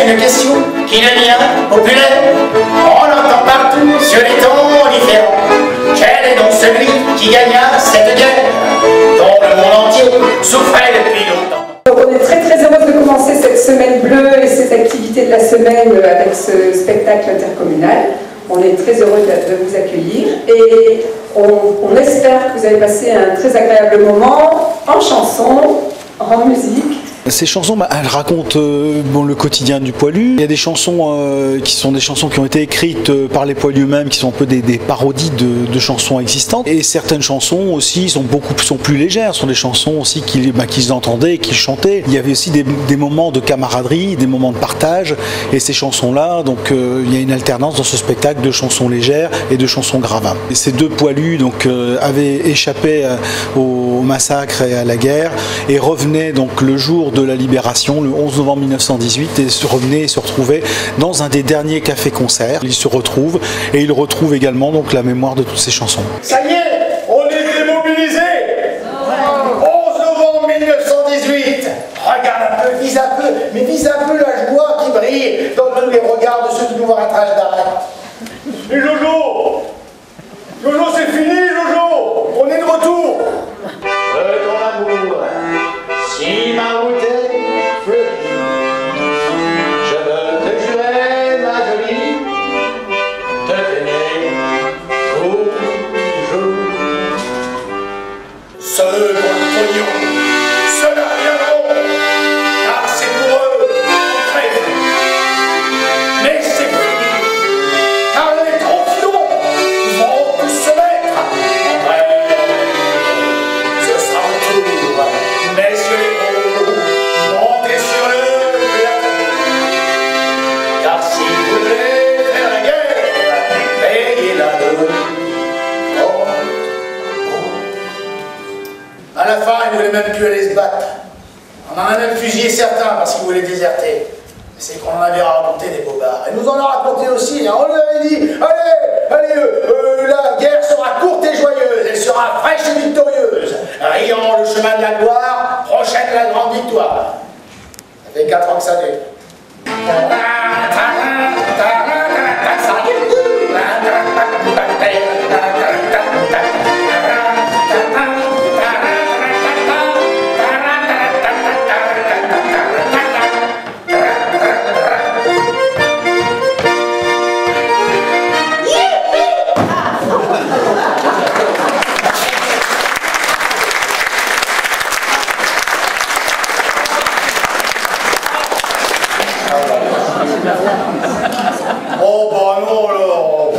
une question qui devient populaire. On l'entend partout sur les tons différents. Quel est donc celui qui gagna cette guerre dont le monde entier souffrait depuis longtemps? On est très très heureuse de commencer cette semaine bleue et cette activité de la semaine avec ce spectacle intercommunal. On est très heureux de vous accueillir et on espère que vous avez passé un très agréable moment en chanson, en musique. Ces chansons, elles racontent le quotidien du poilu. Il y a des chansons qui sont des chansons qui ont été écrites par les poilus eux-mêmes, qui sont un peu des parodies de chansons existantes. Et certaines chansons aussi sont plus légères. Ce sont des chansons aussi qu'ils entendaient et qu'ils chantaient. Il y avait aussi des moments de camaraderie, des moments de partage. Et ces chansons-là, donc il y a une alternance dans ce spectacle de chansons légères et de chansons graves. Et ces deux poilus avaient échappé au massacre et à la guerre et revenaient donc le jour de la libération, le 11 novembre 1918, et se retrouvaient dans un des derniers cafés-concerts. Ils se retrouvent et ils retrouvent également donc la mémoire de toutes ces chansons. Ça y est, on est démobilisés. 11 novembre 1918. Regarde un peu, vise un peu, mais vise un peu la joie qui brille dans tous les regards de ceux qui nous voient à trajet d'arrêt. Et Jojo, Jojo, c'est fini, Jojo. On est de retour. Ton amour, si ma route est fleurie, je veux te jurer, ma jolie, de t'aimer toujours. Ceux qui ont le pognon, ceux-là viendront, car c'est pour eux qu'on crève. Mais c'est fini, car les trophions vont tous se mettre en rêve. Ce sera un tour, messieurs les gros, montez sur le plateau. Car si vous voulez faire la guerre, payez-la de oh. À la fin, ils ne voulaient même plus aller se battre. On en a même fusillé certains parce qu'ils voulaient déserter. C'est qu'on en avait raconté des bobards. Et nous en a raconté aussi. Hein. On lui avait dit, allez, la guerre sera courte et joyeuse. Elle sera fraîche et victorieuse. Riant le chemin de la gloire, prochaine la grande victoire. Ça fait 4 ans que ça dure. Oh bah non alors.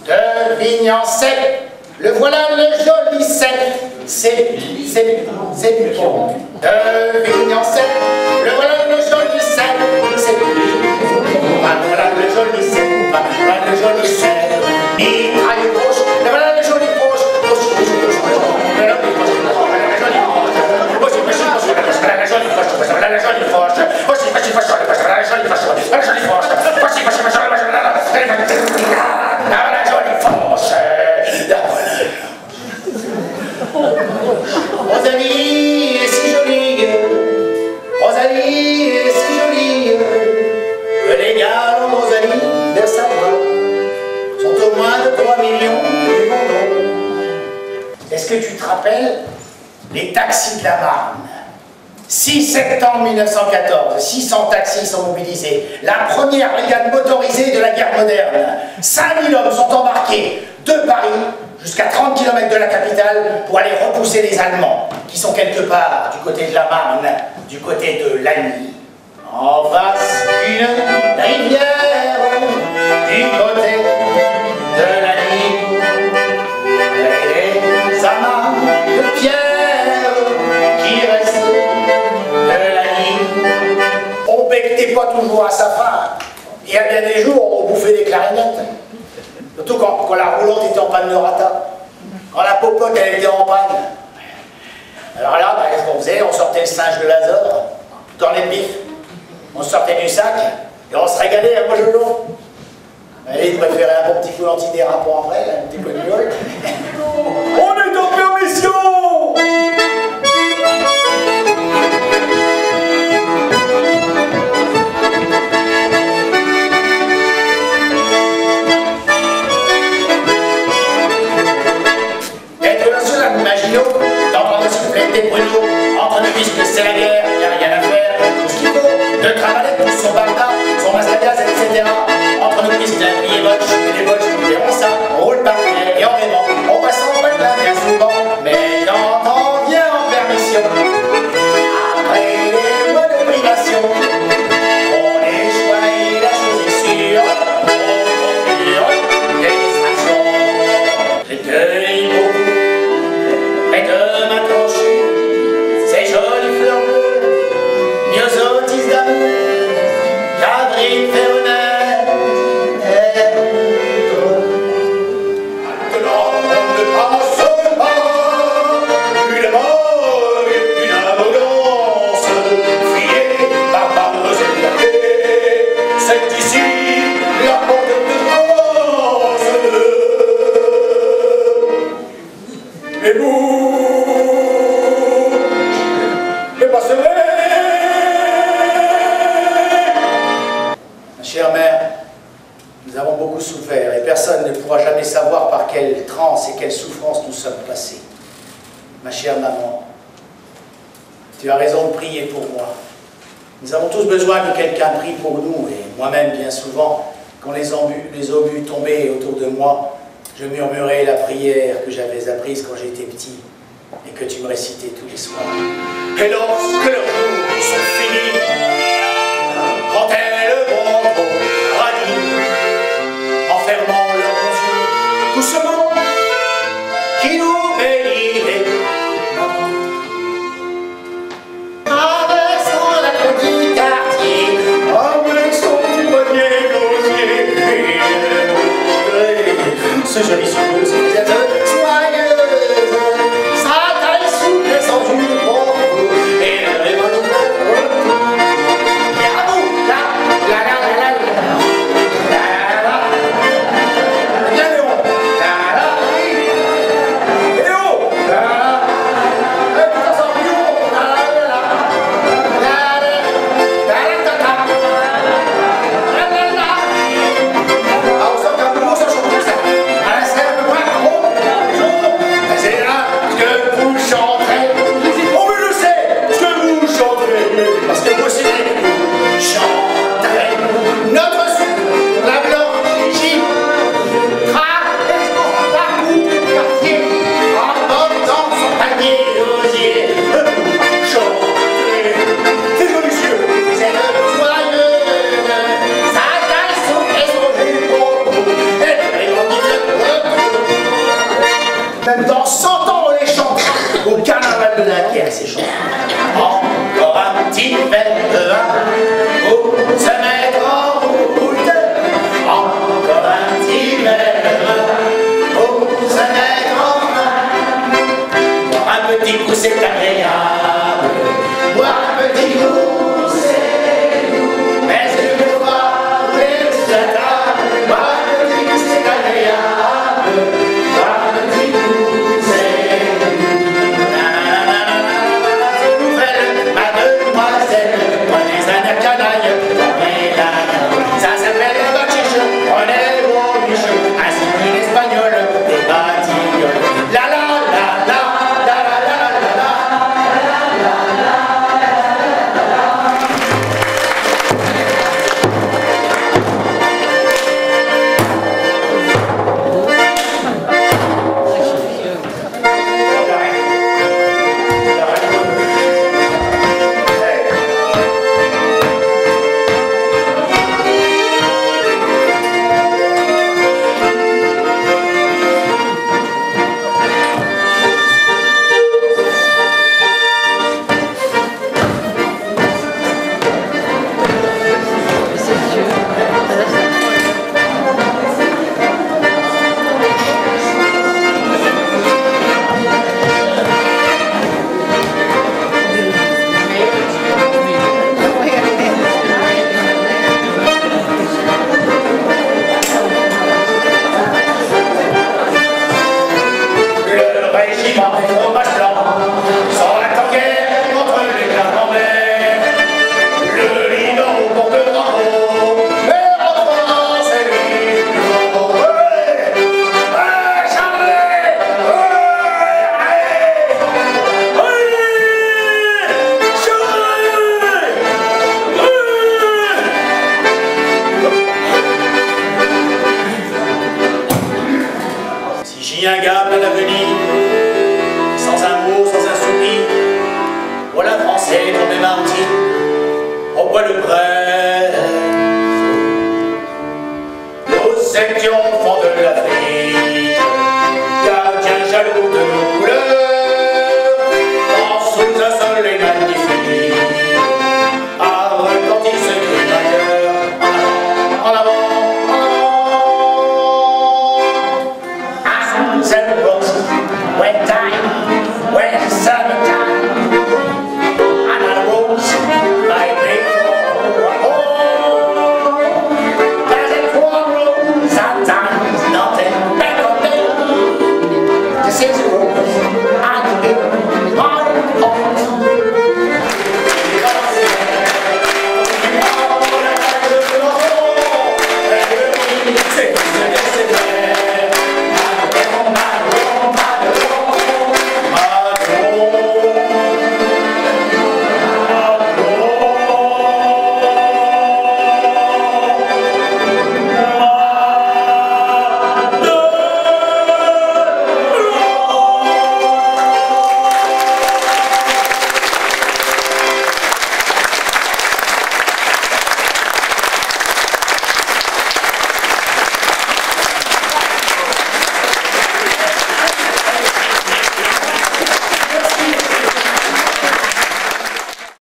De Vignan sec, le voilà le joli sec. C'est bon. De Vignan sec, le voilà le joli sec. C'est voilà le joli sec, voilà le joli sec. Mitraille gauche, le voilà le joli gauche. Rosalie est si jolie, Rosalie est si jolie, que les galants de Rosalie vers sa voix sont au moins de 3 millions du monde. Est-ce que tu te rappelles les taxis de la Marne? 6 septembre 1914, 600 taxis sont mobilisés. La première brigade motorisée de la guerre moderne. 5000 hommes sont embarqués de Paris jusqu'à 30 km de la capitale pour aller repousser les Allemands, qui sont quelque part du côté de la Marne, du côté de Lagny. En face d'une rivière, du côté de Lagny, les amas de pierre qui restent de Lagny. On becquetait pas toujours à sa fin. Il y a bien des jours où on bouffait des clarinettes. Surtout quand la roulante était en panne de rata. Quand la popote elle était en panne. Alors là, bah, qu'est-ce qu'on faisait? On sortait le singe de l'Azor, dans les pifs, on sortait du sac, et on se régalait à mojelon. Allez, il préférait un bon petit coup d'antidérapant après, un petit peu de gueule. On est en permission! Être dans un Maginot, d'entendre siffler des brûlots, entre nous puisque c'est la guerre, y a rien à faire, tout ce qu'il faut, de travailler pour son barda, son mascadias, etc. Entre nous puisque la vie est moche, et les moches, nous verrons ça, on roule par terre et en rêvant, on passe en bas de la bien souvent, mais quand on vient en permission, après les mois de privation, on échoue et la chose est sûre, on procure des distractions. Les cueillis beaucoup, près de ma tranchée, ces jolies fleurs bleues, myosotis d'amour, quadrille féronaire. C'est ici la porte de France. Et vous, et passerez. Ma chère mère, nous avons beaucoup souffert et personne ne pourra jamais savoir par quelle transe et quelle souffrance nous sommes passés. Ma chère maman, tu as raison de prier pour moi. Nous avons tous besoin que quelqu'un prie pour nous, et moi-même, bien souvent, quand les obus tombaient autour de moi, je murmurais la prière que j'avais apprise quand j'étais petit, et que tu me récitais tous les soirs. Et lorsque leurs jours sont finis, quand elles vont au radis, en fermant leurs yeux, doucement, qui nous bénirait. Ce joli souffle, c'est êtes joyeuse, sa taille souple et sans une pompe, et le révolte. Et à vous, là, la la la la la la la. Bien Léon, la la Léo, la la. Et tout ça sort plus haut, la la la la la la la la la la. Ah, vous sortez un peu lourd, ça chante comme ça. Parce que vous aussi, chanterez notre sur la blanchie, traversons la cour du quartier, en portant son panier d'osier. Chanterez, c'est joli, vous êtes joyeux, sa taille souple et son jupon, et le même dans 100 ans, on les chantera au carnaval de la guerre, ces chansons. Encore un petit verre de vin pour se mettre en route. Encore un petit verre de vin pour se mettre en main. Boire un petit coup, c'est agréable. Boire un petit coup, c'est doux. Mais je ne veux pas rouler sur la table. Boire un petit coup, c'est agréable. Boire un petit coup, c'est doux. Gigi un gars plein d'avenir, sans un mot, sans un soupir, voilà français tombé martyr, au bois de près. Nous étions enfants de l'Afrique, gardiens jaloux de nos couleurs, sous un soleil magnifique, a retenti ce cri d'un cœur, en avant, en avant. Seven books, when time